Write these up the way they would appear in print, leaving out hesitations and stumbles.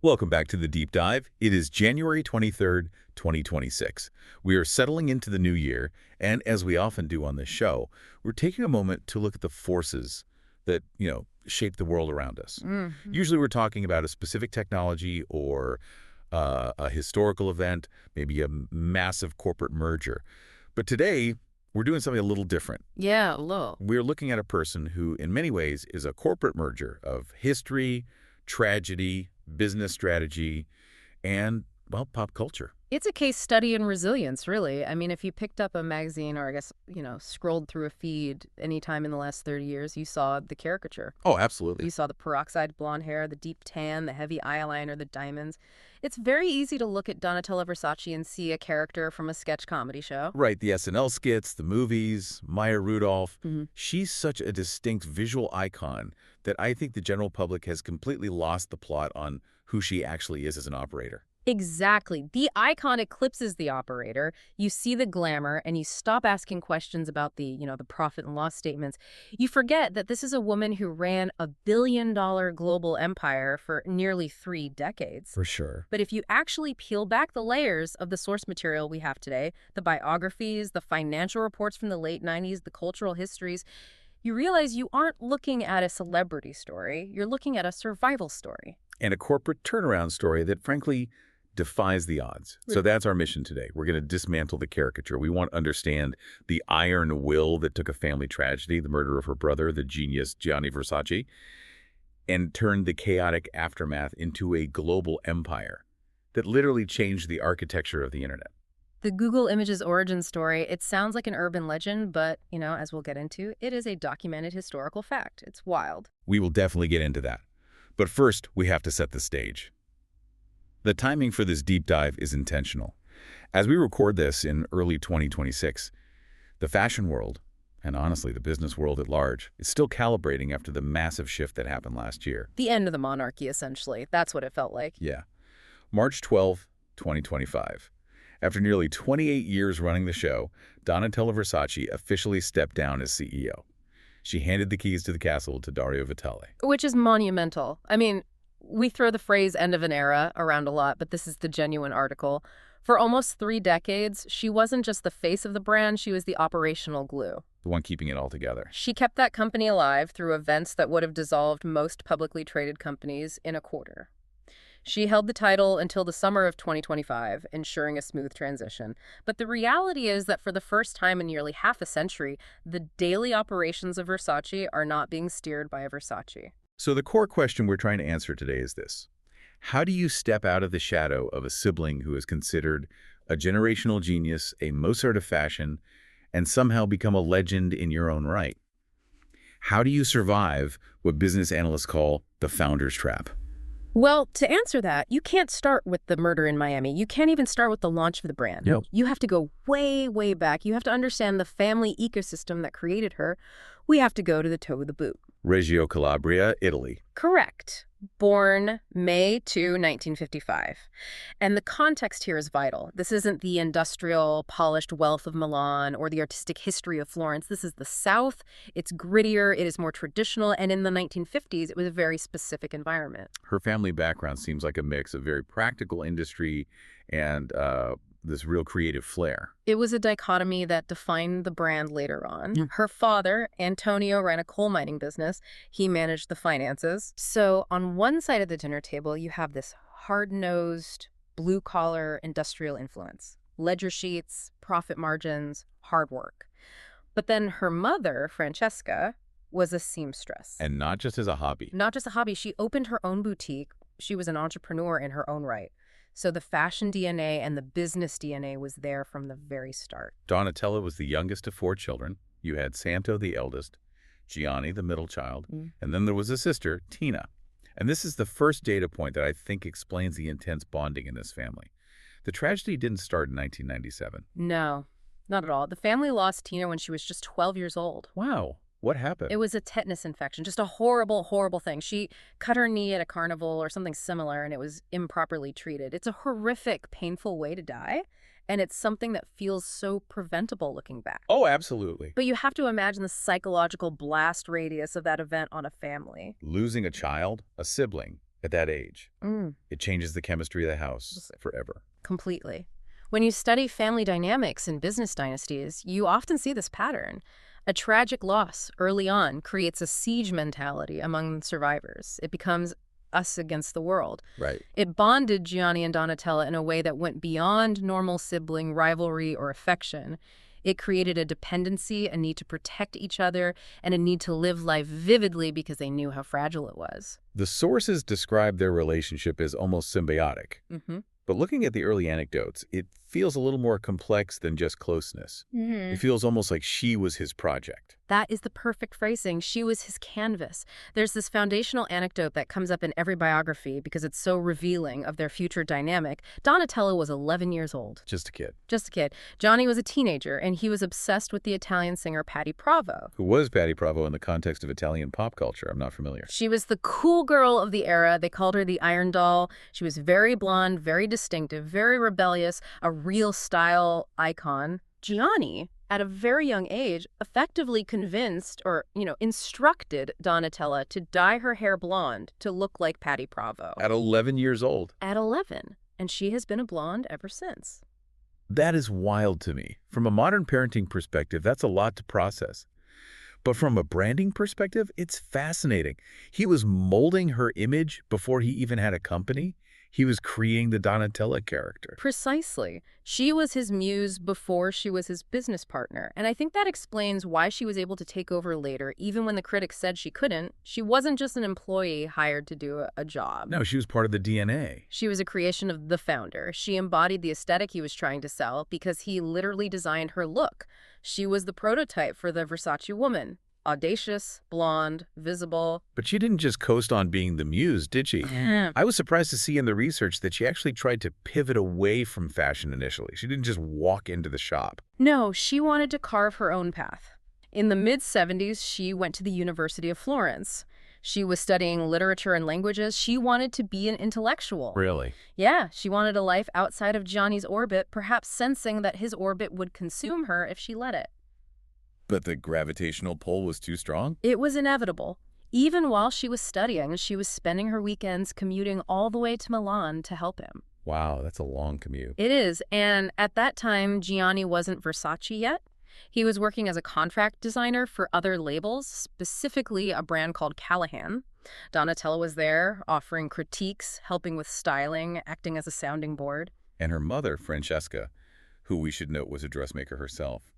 Welcome back to the Deep Dive. It is January 23rd, 2026. We are settling into the new year, and as we often do on this show, we're taking a moment to look at the forces that, shape the world around us. Usually we're talking about a specific technology or a historical event, maybe a massive corporate merger. But today, we're doing something a little different. Yeah, a little. We're looking at a person who, in many ways, is a corporate merger of history, tragedy, business strategy, and, well, pop culture. It's a case study in resilience, really. I mean, if you picked up a magazine or I guess, scrolled through a feed anytime in the last 30 years, you saw the caricature. Oh, absolutely. You saw the peroxide blonde hair, the deep tan, the heavy eyeliner, the diamonds. It's very easy to look at Donatella Versace and see a character from a sketch comedy show. Right, the SNL skits, the movies, Maya Rudolph. Mm-hmm. She's such a distinct visual icon that I think the general public has completely lost the plot on who she actually is as an operator. Exactly. The icon eclipses the operator. You see the glamour and you stop asking questions about the profit and loss statements. You forget that this is a woman who ran a billion-dollar global empire for nearly 3 decades. For sure. But if you actually peel back the layers of the source material we have today, the biographies, the financial reports from the late 90s, the cultural histories, you realize you aren't looking at a celebrity story. You're looking at a survival story. And a corporate turnaround story that, frankly, defies the odds. So that's our mission today. We're going to dismantle the caricature. We want to understand the iron will that took a family tragedy, the murder of her brother, the genius Gianni Versace, and turned the chaotic aftermath into a global empire that literally changed the architecture of the internet. The Google Images origin story, it sounds like an urban legend, but, as we'll get into, it is a documented historical fact. It's wild. We will definitely get into that. But first, we have to set the stage. The timing for this deep dive is intentional. As we record this in early 2026, the fashion world, and honestly the business world at large, is still calibrating after the massive shift that happened last year. The end of the monarchy, essentially. That's what it felt like. Yeah. March 12, 2025. After nearly 28 years running the show, Donatella Versace officially stepped down as CEO. She handed the keys to the castle to Dario Vitale. Which is monumental. I mean, we throw the phrase end of an era around a lot, but this is the genuine article. For almost 3 decades, she wasn't just the face of the brand, she was the operational glue. The one keeping it all together. She kept that company alive through events that would have dissolved most publicly traded companies in a quarter. She held the title until the summer of 2025, ensuring a smooth transition. But the reality is that for the first time in nearly half a century, the daily operations of Versace are not being steered by a Versace. So the core question we're trying to answer today is this. How do you step out of the shadow of a sibling who is considered a generational genius, a Mozart of fashion, and somehow become a legend in your own right? How do you survive what business analysts call the founder's trap? Well, to answer that, you can't start with the murder in Miami. You can't even start with the launch of the brand. Yep. You have to go way, way back. You have to understand the family ecosystem that created her. We have to go to the toe of the boot. Reggio Calabria, Italy. Correct. Born May 2, 1955. And the context here is vital. This isn't the industrial, polished wealth of Milan or the artistic history of Florence. This is the South. It's grittier. It is more traditional. And in the 1950s, it was a very specific environment. Her family background seems like a mix of very practical industry and this real creative flair. It was a dichotomy that defined the brand later on. Her father, Antonio, ran a coal mining business. He managed the finances. So on one side of the dinner table, you have this hard-nosed, blue-collar industrial influence. Ledger sheets, profit margins, hard work. But then her mother, Francesca, was a seamstress. And not just as a hobby. Not just a hobby. She opened her own boutique. She was an entrepreneur in her own right. So the fashion DNA and the business DNA was there from the very start. Donatella was the youngest of 4 children. You had Santo, the eldest, Gianni, the middle child, and then there was a sister, Tina. And this is the first data point that I think explains the intense bonding in this family. The tragedy didn't start in 1997. No, not at all. The family lost Tina when she was just 12 years old. Wow. What happened? It was a tetanus infection, just a horrible, horrible thing. She cut her knee at a carnival or something similar, and it was improperly treated. It's a horrific, painful way to die, and it's something that feels so preventable looking back. Oh, absolutely. But you have to imagine the psychological blast radius of that event on a family. Losing a child, a sibling, at that age. Mm. It changes the chemistry of the house forever. Completely. When you study family dynamics in business dynasties, you often see this pattern. A tragic loss early on creates a siege mentality among survivors. It becomes us against the world. Right. It bonded Gianni and Donatella in a way that went beyond normal sibling rivalry or affection. It created a dependency, a need to protect each other, and a need to live life vividly because they knew how fragile it was. The sources describe their relationship as almost symbiotic. Mm-hmm. But looking at the early anecdotes, it feels a little more complex than just closeness. It feels almost like she was his project. That is the perfect phrasing. She was his canvas. There's this foundational anecdote that comes up in every biography because it's so revealing of their future dynamic. Donatello was 11 years old. Just a kid. Just a kid. Johnny was a teenager, and he was obsessed with the Italian singer Patti Pravo. Who was Patti Pravo in the context of Italian pop culture? I'm not familiar. She was the cool girl of the era. They called her the Iron Doll. She was very blonde, very distinctive, very rebellious, a real style icon. Gianni, at a very young age, effectively convinced or, instructed Donatella to dye her hair blonde to look like Patti Pravo. At 11 years old. At 11. And she has been a blonde ever since. That is wild to me. From a modern parenting perspective, that's a lot to process. But from a branding perspective, it's fascinating. He was molding her image before he even had a company. He was creating the Donatella character. Precisely. She was his muse before she was his business partner. And I think that explains why she was able to take over later, even when the critics said she couldn't. She wasn't just an employee hired to do a job. No, she was part of the DNA. She was a creation of the founder. She embodied the aesthetic he was trying to sell because he literally designed her look. She was the prototype for the Versace woman. Audacious, blonde, visible. But she didn't just coast on being the muse, did she? I was surprised to see in the research that she actually tried to pivot away from fashion initially. She didn't just walk into the shop. No, she wanted to carve her own path. In the mid-70s, she went to the University of Florence. She was studying literature and languages. She wanted to be an intellectual. Really? Yeah, she wanted a life outside of Gianni's orbit, perhaps sensing that his orbit would consume her if she let it. But the gravitational pull was too strong? It was inevitable. Even while she was studying, she was spending her weekends commuting all the way to Milan to help him. Wow, that's a long commute. It is, and at that time, Gianni wasn't Versace yet. He was working as a contract designer for other labels, specifically a brand called Callahan. Donatella was there, offering critiques, helping with styling, acting as a sounding board. And her mother, Francesca, who we should note was a dressmaker herself,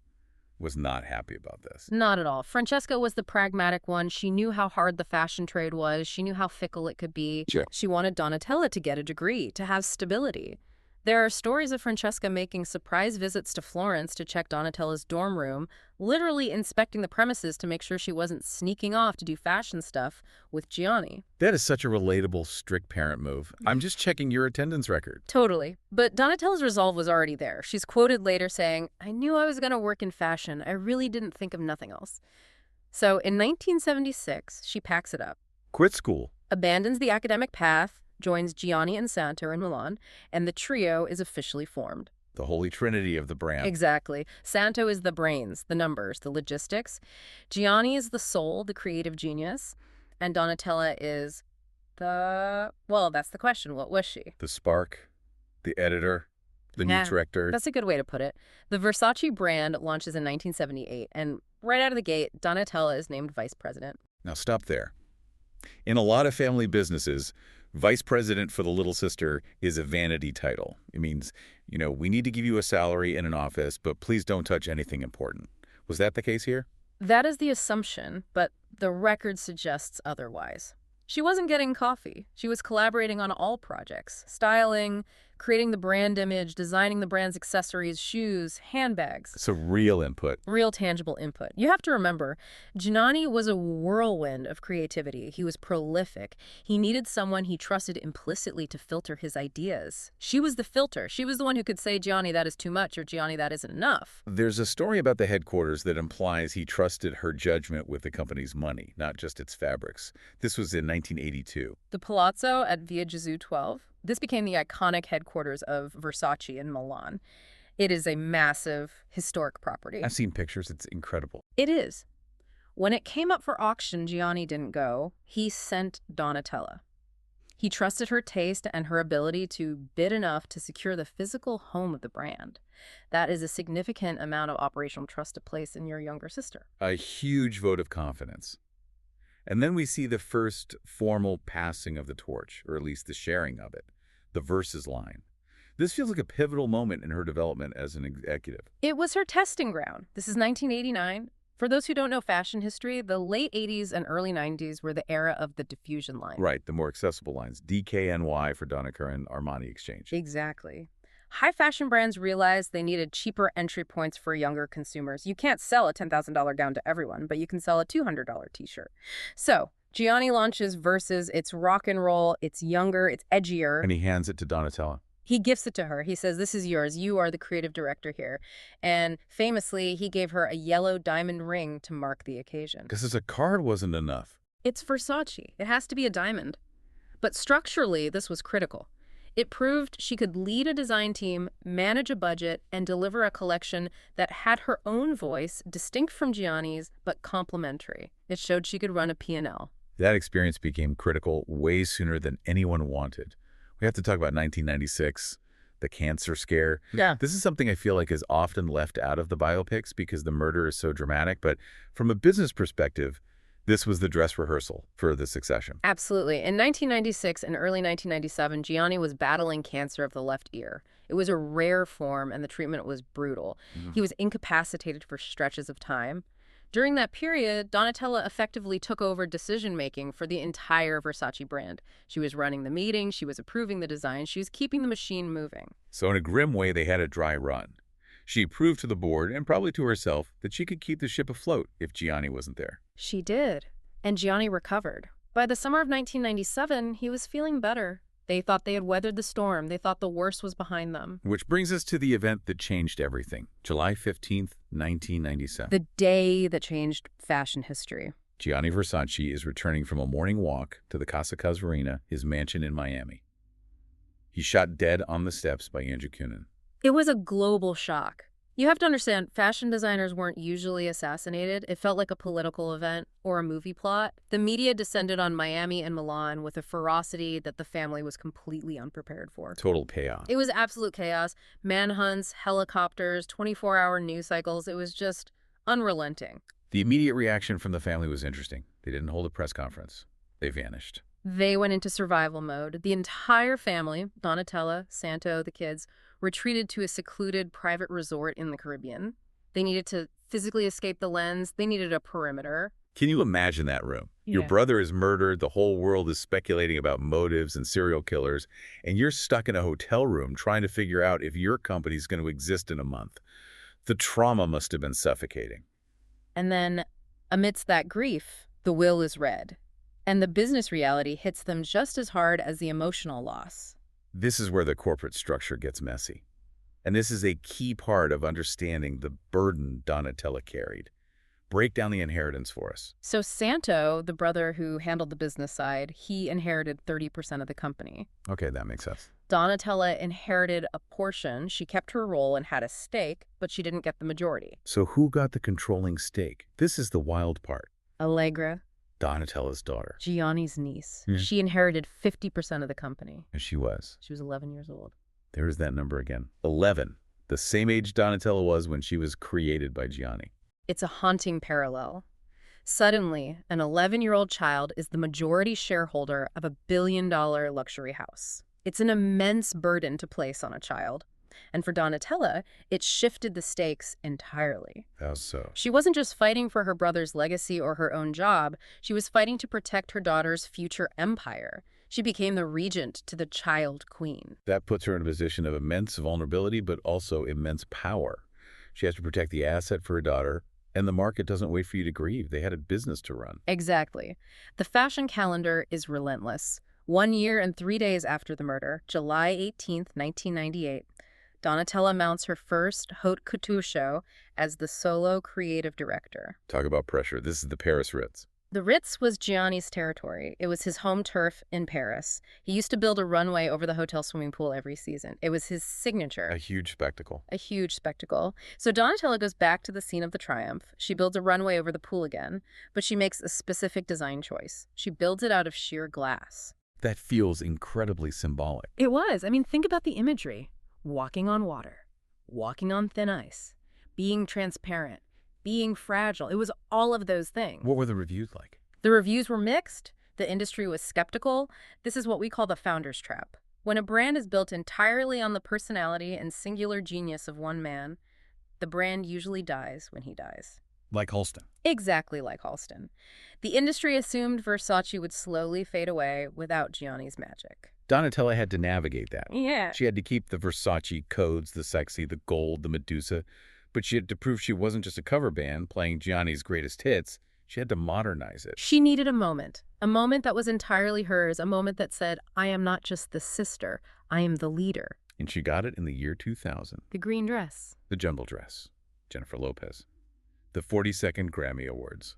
was not happy about this. Not at all. Francesca was the pragmatic one. She knew how hard the fashion trade was. She knew how fickle it could be. Sure. She wanted Donatella to get a degree, to have stability. There are stories of Francesca making surprise visits to Florence to check Donatella's dorm room, literally inspecting the premises to make sure she wasn't sneaking off to do fashion stuff with Gianni. That is such a relatable, strict parent move. I'm just checking your attendance record. Totally. But Donatella's resolve was already there. She's quoted later saying, "I knew I was going to work in fashion. I really didn't think of nothing else." So in 1976, she packs it up. Quit school. Abandons the academic path, joins Gianni and Santo in Milan, and the trio is officially formed. The holy trinity of the brand. Exactly. Santo is the brains, the numbers, the logistics. Gianni is the soul, the creative genius. And Donatella is well, that's the question. What was she? The spark, the editor, the new director. That's a good way to put it. The Versace brand launches in 1978, and right out of the gate, Donatella is named vice president. Now stop there. In a lot of family businesses, vice president for the little sister is a vanity title. It means, we need to give you a salary in an office, but please don't touch anything important. Was that the case here? That is the assumption, but the record suggests otherwise. She wasn't getting coffee. She was collaborating on all projects, styling, creating the brand image, designing the brand's accessories, shoes, handbags. So real input. Real tangible input. You have to remember, Gianni was a whirlwind of creativity. He was prolific. He needed someone he trusted implicitly to filter his ideas. She was the filter. She was the one who could say, "Gianni, that is too much," or "Gianni, that isn't enough." There's a story about the headquarters that implies he trusted her judgment with the company's money, not just its fabrics. This was in 1982. The Palazzo at Via Gesù 12. This became the iconic headquarters of Versace in Milan. It is a massive, historic property. I've seen pictures. It's incredible. It is. When it came up for auction, Gianni didn't go. He sent Donatella. He trusted her taste and her ability to bid enough to secure the physical home of the brand. That is a significant amount of operational trust to place in your younger sister. A huge vote of confidence. And then we see the first formal passing of the torch, or at least the sharing of it, the versus line. This feels like a pivotal moment in her development as an executive. It was her testing ground. This is 1989. For those who don't know fashion history, the late 80s and early 90s were the era of the diffusion line. Right, the more accessible lines. DKNY for Donna Karan, Armani Exchange. Exactly. High fashion brands realized they needed cheaper entry points for younger consumers. You can't sell a $10,000 gown to everyone, but you can sell a $200 t-shirt. So Gianni launches Versus. It's rock and roll, it's younger, it's edgier. And he hands it to Donatella. He gifts it to her. He says, "This is yours. You are the creative director here." And famously, he gave her a yellow diamond ring to mark the occasion. Because a card wasn't enough. It's Versace. It has to be a diamond. But structurally, this was critical. It proved she could lead a design team, manage a budget, and deliver a collection that had her own voice, distinct from Gianni's, but complementary. It showed she could run a P&L. That experience became critical way sooner than anyone wanted. We have to talk about 1996, the cancer scare. Yeah. This is something I feel like is often left out of the biopics because the murder is so dramatic. But from a business perspective, this was the dress rehearsal for the succession. Absolutely. In 1996 and early 1997, Gianni was battling cancer of the left ear. It was a rare form, and the treatment was brutal. He was incapacitated for stretches of time. During that period, Donatella effectively took over decision-making for the entire Versace brand. She was running the meetings, she was approving the design, she was keeping the machine moving. So in a grim way, they had a dry run. She proved to the board, and probably to herself, that she could keep the ship afloat if Gianni wasn't there. She did. And Gianni recovered. By the summer of 1997, he was feeling better. They thought they had weathered the storm. They thought the worst was behind them. Which brings us to the event that changed everything. July 15th, 1997. The day that changed fashion history. Gianni Versace is returning from a morning walk to the Casa Casuarina, his mansion in Miami. He's shot dead on the steps by Andrew Cunanan. It was a global shock. You have to understand, fashion designers weren't usually assassinated. It felt like a political event or a movie plot. The media descended on Miami and Milan with a ferocity that the family was completely unprepared for. Total chaos. It was absolute chaos. Manhunts, helicopters, 24-hour news cycles. It was just unrelenting. The immediate reaction from the family was interesting. They didn't hold a press conference. They vanished. They went into survival mode. The entire family, Donatella, Santo, the kids, retreated to a secluded private resort in the Caribbean. They needed to physically escape the lens. They needed a perimeter. Can you imagine that room? Your Yeah. brother is murdered, the whole world is speculating about motives and serial killers, and you're stuck in a hotel room trying to figure out if your company's going to exist in a month. The trauma must have been suffocating. And then, amidst that grief, the will is read. And the business reality hits them just as hard as the emotional loss. This is where the corporate structure gets messy. And this is a key part of understanding the burden Donatella carried. Break down the inheritance for us. So Santo, the brother who handled the business side, he inherited 30% of the company. Okay, that makes sense. Donatella inherited a portion. She kept her role and had a stake, but she didn't get the majority. So who got the controlling stake? This is the wild part. Allegra, Donatella's daughter. Gianni's niece, Yeah. she inherited 50% of the company. And she was. She was 11 years old. There's that number again. 11. The same age Donatella was when she was created by Gianni. It's a haunting parallel. Suddenly, an 11-year-old child is the majority shareholder of a billion-dollar luxury house. It's an immense burden to place on a child. And for Donatella, it shifted the stakes entirely. How so? She wasn't just fighting for her brother's legacy or her own job. She was fighting to protect her daughter's future empire. She became the regent to the child queen. That puts her in a position of immense vulnerability, but also immense power. She has to protect the asset for her daughter, and the market doesn't wait for you to grieve. They had a business to run. Exactly. The fashion calendar is relentless. 1 year and 3 days after the murder, July 18th, 1998, Donatella mounts her first haute couture show as the solo creative director. Talk about pressure. This is the Paris Ritz. The Ritz was Gianni's territory. It was his home turf in Paris. He used to build a runway over the hotel swimming pool every season. It was his signature. A huge spectacle. A huge spectacle. So Donatella goes back to the scene of the triumph. She builds a runway over the pool again, but she makes a specific design choice. She builds it out of sheer glass. That feels incredibly symbolic. It was. I mean, think about the imagery. Walking on water, walking on thin ice, being transparent, being fragile. It was all of those things. What were the reviews like? The reviews were mixed. The industry was skeptical. This is what we call the founder's trap. When a brand is built entirely on the personality and singular genius of one man, the brand usually dies when he dies. Like Halston. Exactly like Halston. The industry assumed Versace would slowly fade away without Gianni's magic. Donatella had to navigate that. Yeah. She had to keep the Versace codes, the sexy, the gold, the Medusa, but she had to prove she wasn't just a cover band playing Gianni's greatest hits. She had to modernize it. She needed a moment that was entirely hers, a moment that said, I am not just the sister, I am the leader. And she got it in the year 2000. The green dress. The jumble dress. Jennifer Lopez. The 42nd Grammy Awards.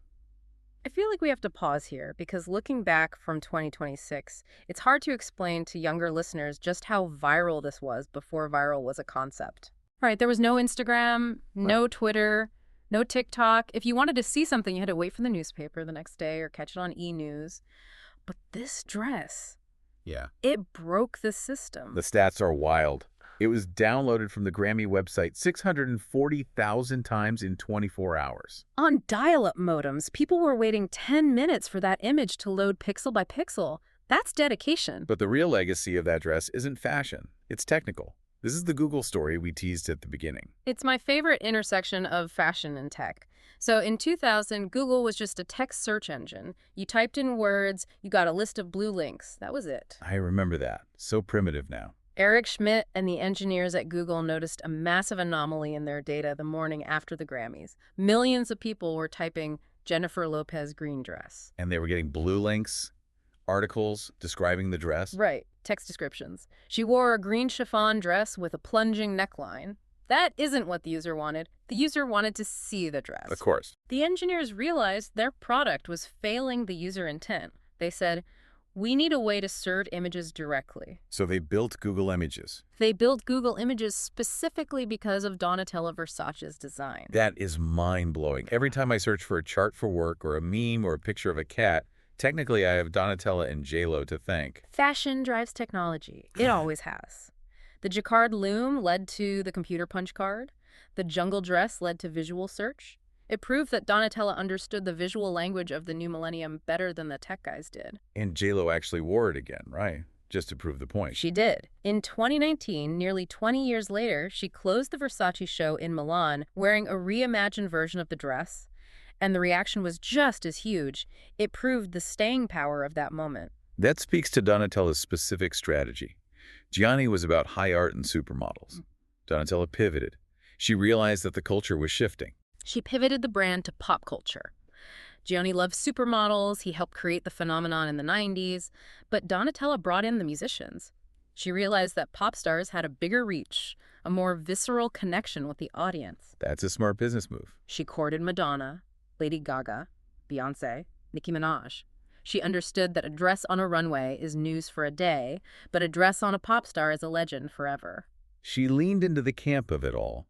I feel like we have to pause here because looking back from 2026, it's hard to explain to younger listeners just how viral this was before viral was a concept. Right, there was no Instagram, no Twitter, no TikTok. If you wanted to see something, you had to wait for the newspaper the next day or catch it on e-news. But this dress, it broke the system. The stats are wild. It was downloaded from the Grammy website 640,000 times in 24 hours. On dial-up modems, people were waiting 10 minutes for that image to load pixel by pixel. That's dedication. But the real legacy of that dress isn't fashion. It's technical. This is the Google story we teased at the beginning. It's my favorite intersection of fashion and tech. So in 2000, Google was just a text search engine. You typed in words, you got a list of blue links. That was it. I remember that. So primitive now. Eric Schmidt and the engineers at Google noticed a massive anomaly in their data the morning after the Grammys. Millions of people were typing Jennifer Lopez green dress. And they were getting blue links, articles describing the dress. Right, text descriptions. She wore a green chiffon dress with a plunging neckline. That isn't what the user wanted. The user wanted to see the dress. Of course. The engineers realized their product was failing the user intent. They said, we need a way to serve images directly. So they built Google Images. They built Google Images specifically because of Donatella Versace's design. That is mind-blowing. Every time I search for a chart for work or a meme or a picture of a cat, technically I have Donatella and J-Lo to thank. Fashion drives technology. It always has. The jacquard loom led to the computer punch card. The jungle dress led to visual search. It proved that Donatella understood the visual language of the new millennium better than the tech guys did. And J-Lo actually wore it again, right? Just to prove the point. She did. In 2019, nearly 20 years later, she closed the Versace show in Milan wearing a reimagined version of the dress, and the reaction was just as huge. It proved the staying power of that moment. That speaks to Donatella's specific strategy. Gianni was about high art and supermodels. Donatella pivoted. She realized that the culture was shifting. She pivoted the brand to pop culture. Gianni loved supermodels. He helped create the phenomenon in the 90s. But Donatella brought in the musicians. She realized that pop stars had a bigger reach, a more visceral connection with the audience. That's a smart business move. She courted Madonna, Lady Gaga, Beyoncé, Nicki Minaj. She understood that a dress on a runway is news for a day, but a dress on a pop star is a legend forever. She leaned into the camp of it all.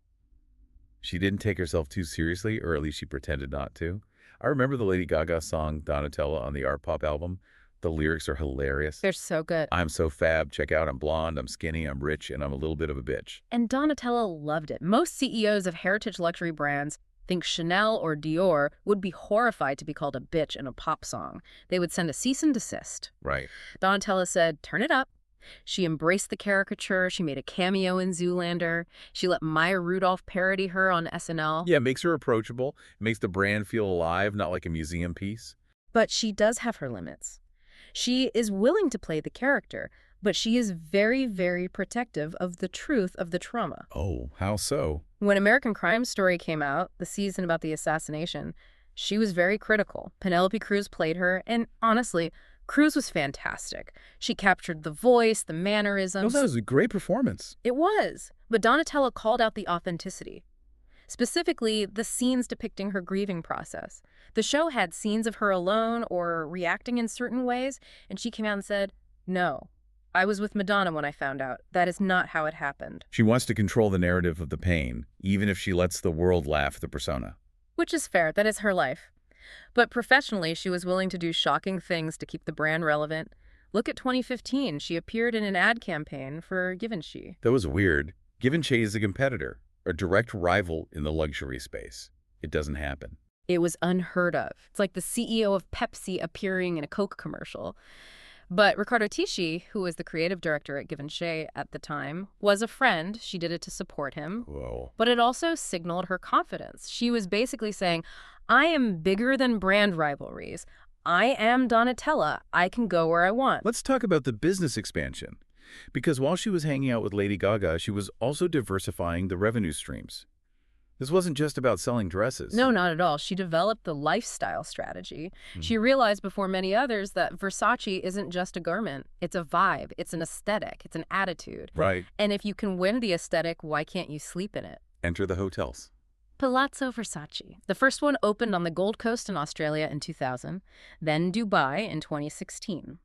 She didn't take herself too seriously, or at least she pretended not to. I remember the Lady Gaga song Donatella on the Art Pop album. The lyrics are hilarious. They're so good. I'm so fab. Check out, I'm blonde, I'm skinny, I'm rich, and I'm a little bit of a bitch. And Donatella loved it. Most CEOs of heritage luxury brands think Chanel or Dior would be horrified to be called a bitch in a pop song. They would send a cease and desist. Right. Donatella said, turn it up. She embraced the caricature. She made a cameo in Zoolander. She let Maya Rudolph parody her on SNL. Yeah, it makes her approachable. It makes the brand feel alive, not like a museum piece. But she does have her limits. She is willing to play the character, but she is very, very protective of the truth of the trauma. Oh, how so? When American Crime Story came out, the season about the assassination, she was very critical. Penelope Cruz played her, and honestly, Cruz was fantastic. She captured the voice, the mannerisms. Oh, that was a great performance. It was. But Donatella called out the authenticity. Specifically, the scenes depicting her grieving process. The show had scenes of her alone or reacting in certain ways, and she came out and said, no, I was with Madonna when I found out. That is not how it happened. She wants to control the narrative of the pain, even if she lets the world laugh at the persona. Which is fair. That is her life. But professionally, she was willing to do shocking things to keep the brand relevant, Look at 2015. She appeared in an ad campaign for Givenchy. That was weird. Givenchy is a competitor, a direct rival in the luxury space. It doesn't happen. It was unheard of. It's like the CEO of Pepsi appearing in a Coke commercial. But Riccardo Tisci, who was the creative director at Givenchy at the time, was a friend. She did it to support him. Whoa. But it also signaled her confidence. She was basically saying, I am bigger than brand rivalries. I am Donatella. I can go where I want. Let's talk about the business expansion. Because while she was hanging out with Lady Gaga, she was also diversifying the revenue streams. This wasn't just about selling dresses. No, not at all. She developed the lifestyle strategy. She realized before many others that Versace isn't just a garment. It's a vibe. It's an aesthetic. It's an attitude. Right. And if you can win the aesthetic, why can't you sleep in it? Enter the hotels. Palazzo Versace. The first one opened on the Gold Coast in Australia in 2000, then Dubai in 2016.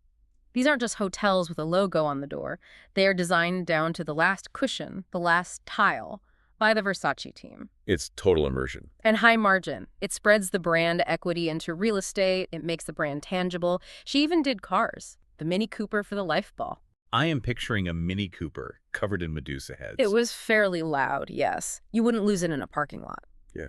These aren't just hotels with a logo on the door. They are designed down to the last cushion, the last tile, by the Versace team. It's total immersion. And high margin. It spreads the brand equity into real estate. It makes the brand tangible. She even did cars, the Mini Cooper for the Life Ball. I am picturing a Mini Cooper covered in Medusa heads. It was fairly loud, yes. You wouldn't lose it in a parking lot. Yeah.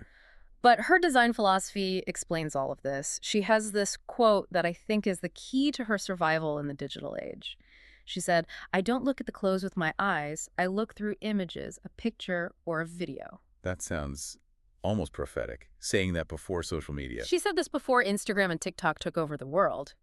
But her design philosophy explains all of this. She has this quote that I think is the key to her survival in the digital age. She said, I don't look at the clothes with my eyes. I look through images, a picture, or a video. That sounds almost prophetic, saying that before social media. She said this before Instagram and TikTok took over the world.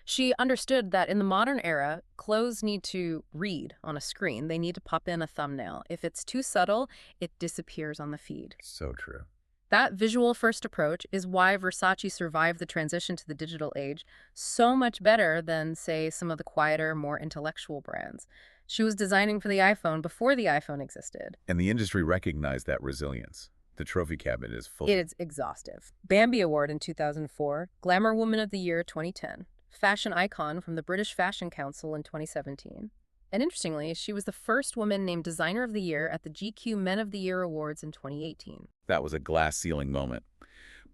She understood that in the modern era, clothes need to read on a screen. They need to pop in a thumbnail. If it's too subtle, it disappears on the feed. So true. That visual-first approach is why Versace survived the transition to the digital age so much better than, say, some of the quieter, more intellectual brands. She was designing for the iPhone before the iPhone existed. And the industry recognized that resilience. The trophy cabinet is full. It is exhaustive. Bambi Award in 2004, Glamour Woman of the Year 2010, Fashion Icon from the British Fashion Council in 2017. And interestingly, she was the first woman named Designer of the Year at the GQ Men of the Year Awards in 2018. That was a glass ceiling moment.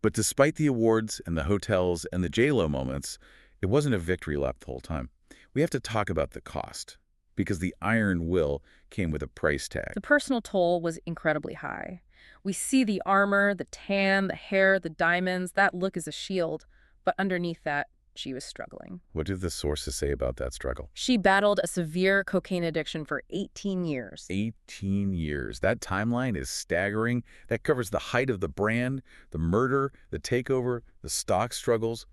But despite the awards and the hotels and the J-Lo moments, it wasn't a victory lap the whole time. We have to talk about the cost, because the iron will came with a price tag. The personal toll was incredibly high. We see the armor, the tan, the hair, the diamonds. That look is a shield. But underneath that, she was struggling. What did the sources say about that struggle? She battled a severe cocaine addiction for 18 years. 18 years. That timeline is staggering. That covers the height of the brand, the murder, the takeover, the stock struggles,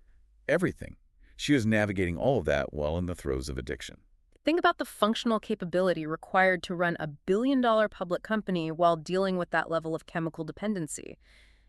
everything. She was navigating all of that while in the throes of addiction. Think about the functional capability required to run a billion-dollar public company while dealing with that level of chemical dependency.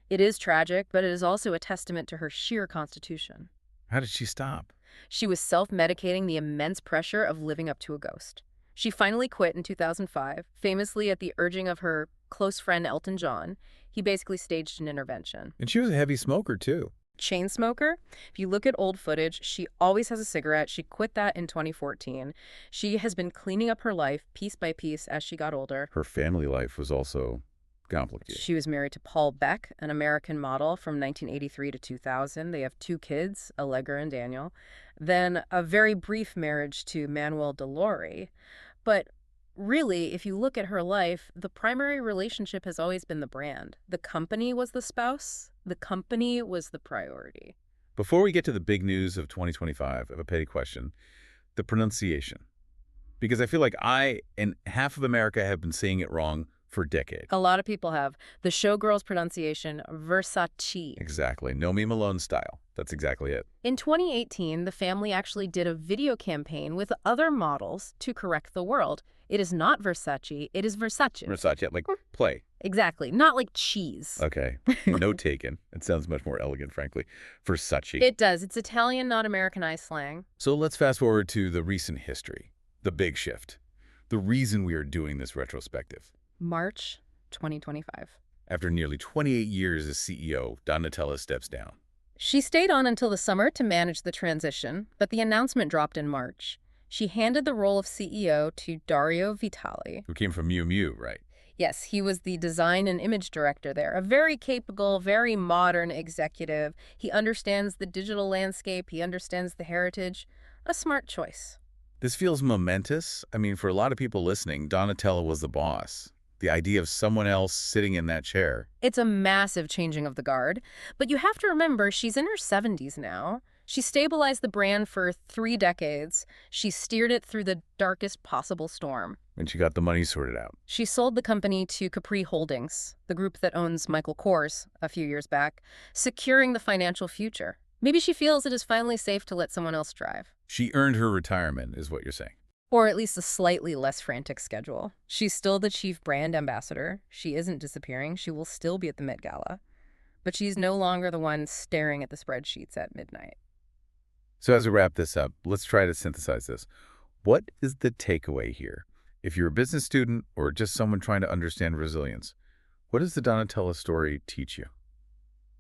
It is tragic, but it is also a testament to her sheer constitution. How did she stop? She was self-medicating the immense pressure of living up to a ghost. She finally quit in 2005, famously at the urging of her close friend Elton John. He basically staged an intervention. And she was a heavy smoker, too. Chain smoker. If you look at old footage, she always has a cigarette. She quit that in 2014. She has been cleaning up her life piece by piece as she got older. Her family life was also complicated. She was married to Paul Beck, an American model from 1983 to 2000. They have 2 kids, Allegra and Daniel. Then a very brief marriage to Manuel Delore. But really, if you look at her life, the primary relationship has always been the brand. The company was the spouse. The company was the priority. Before we get to the big news of 2025, I have a petty question. The pronunciation. Because I feel like I and half of America have been saying it wrong for decades. A lot of people have. The showgirl's pronunciation, Versace. Exactly. Nomi Malone style. That's exactly it. In 2018, the family actually did a video campaign with other models to correct the world. It is not Versace, it is Versace. Versace, like play. Exactly. Not like cheese. Okay. Note taken. It sounds much more elegant, frankly. Versace. It does. It's Italian, not Americanized slang. So let's fast forward to the recent history. The big shift. The reason we are doing this retrospective. March 2025. After nearly 28 years as CEO, Donatella steps down. She stayed on until the summer to manage the transition, but the announcement dropped in March. She handed the role of CEO to Dario Vitali. Who came from Muse, right? Yes, he was the design and image director there. A very capable, very modern executive. He understands the digital landscape. He understands the heritage. A smart choice. This feels momentous. I mean, for a lot of people listening, Donatella was the boss. The idea of someone else sitting in that chair. It's a massive changing of the guard, but you have to remember she's in her 70s now. She stabilized the brand for 3 decades. She steered it through the darkest possible storm. And she got the money sorted out. She sold the company to Capri Holdings, the group that owns Michael Kors, a few years back, securing the financial future. Maybe she feels it is finally safe to let someone else drive. She earned her retirement, is what you're saying. Or at least a slightly less frantic schedule. She's still the chief brand ambassador. She isn't disappearing. She will still be at the Met Gala. But she's no longer the one staring at the spreadsheets at midnight. So as we wrap this up, let's try to synthesize this. What is the takeaway here? If you're a business student or just someone trying to understand resilience, what does the Donatella story teach you?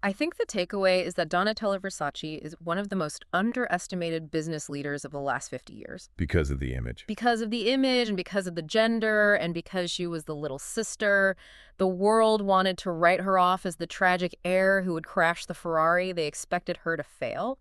I think the takeaway is that Donatella Versace is one of the most underestimated business leaders of the last 50 years. Because of the image. Because of the image and because of the gender and because she was the little sister, the world wanted to write her off as the tragic heir who would crash the Ferrari. They expected her to fail.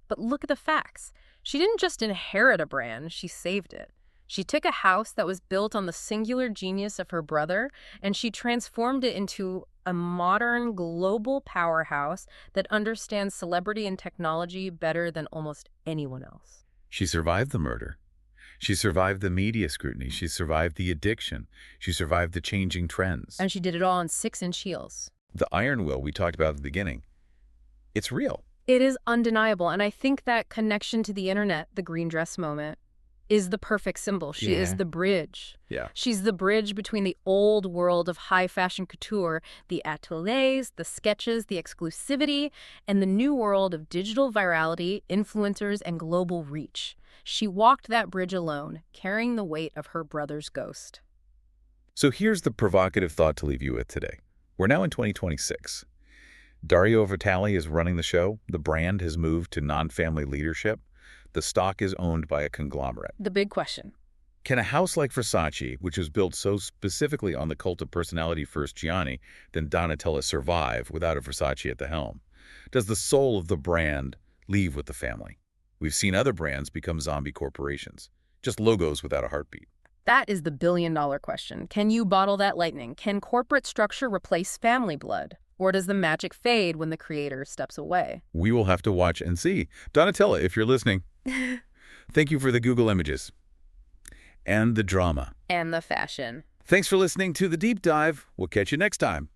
But look at the facts. She didn't just inherit a brand, she saved it. She took a house that was built on the singular genius of her brother, and she transformed it into a modern global powerhouse that understands celebrity and technology better than almost anyone else. She survived the murder. She survived the media scrutiny. She survived the addiction. She survived the changing trends. And she did it all in 6-inch heels. The iron will we talked about at the beginning, it's real. It is undeniable, and I think that connection to the internet, the green dress moment, is the perfect symbol. She is the bridge. She's the bridge between the old world of high fashion couture, the ateliers, the sketches, the exclusivity, and the new world of digital virality, influencers, and global reach. She walked that bridge alone, carrying the weight of her brother's ghost. So here's the provocative thought to leave you with today. We're now in 2026. Dario Vitale is running the show. The brand has moved to non-family leadership. The stock is owned by a conglomerate. The big question. Can a house like Versace, which was built so specifically on the cult of personality first Gianni, then Donatella, survive without a Versace at the helm? Does the soul of the brand leave with the family? We've seen other brands become zombie corporations, just logos without a heartbeat. That is the billion-dollar question. Can you bottle that lightning? Can corporate structure replace family blood? Or does the magic fade when the creator steps away? We will have to watch and see. Donatella, if you're listening, thank you for the Google images. And the drama. And the fashion. Thanks for listening to The Deep Dive. We'll catch you next time.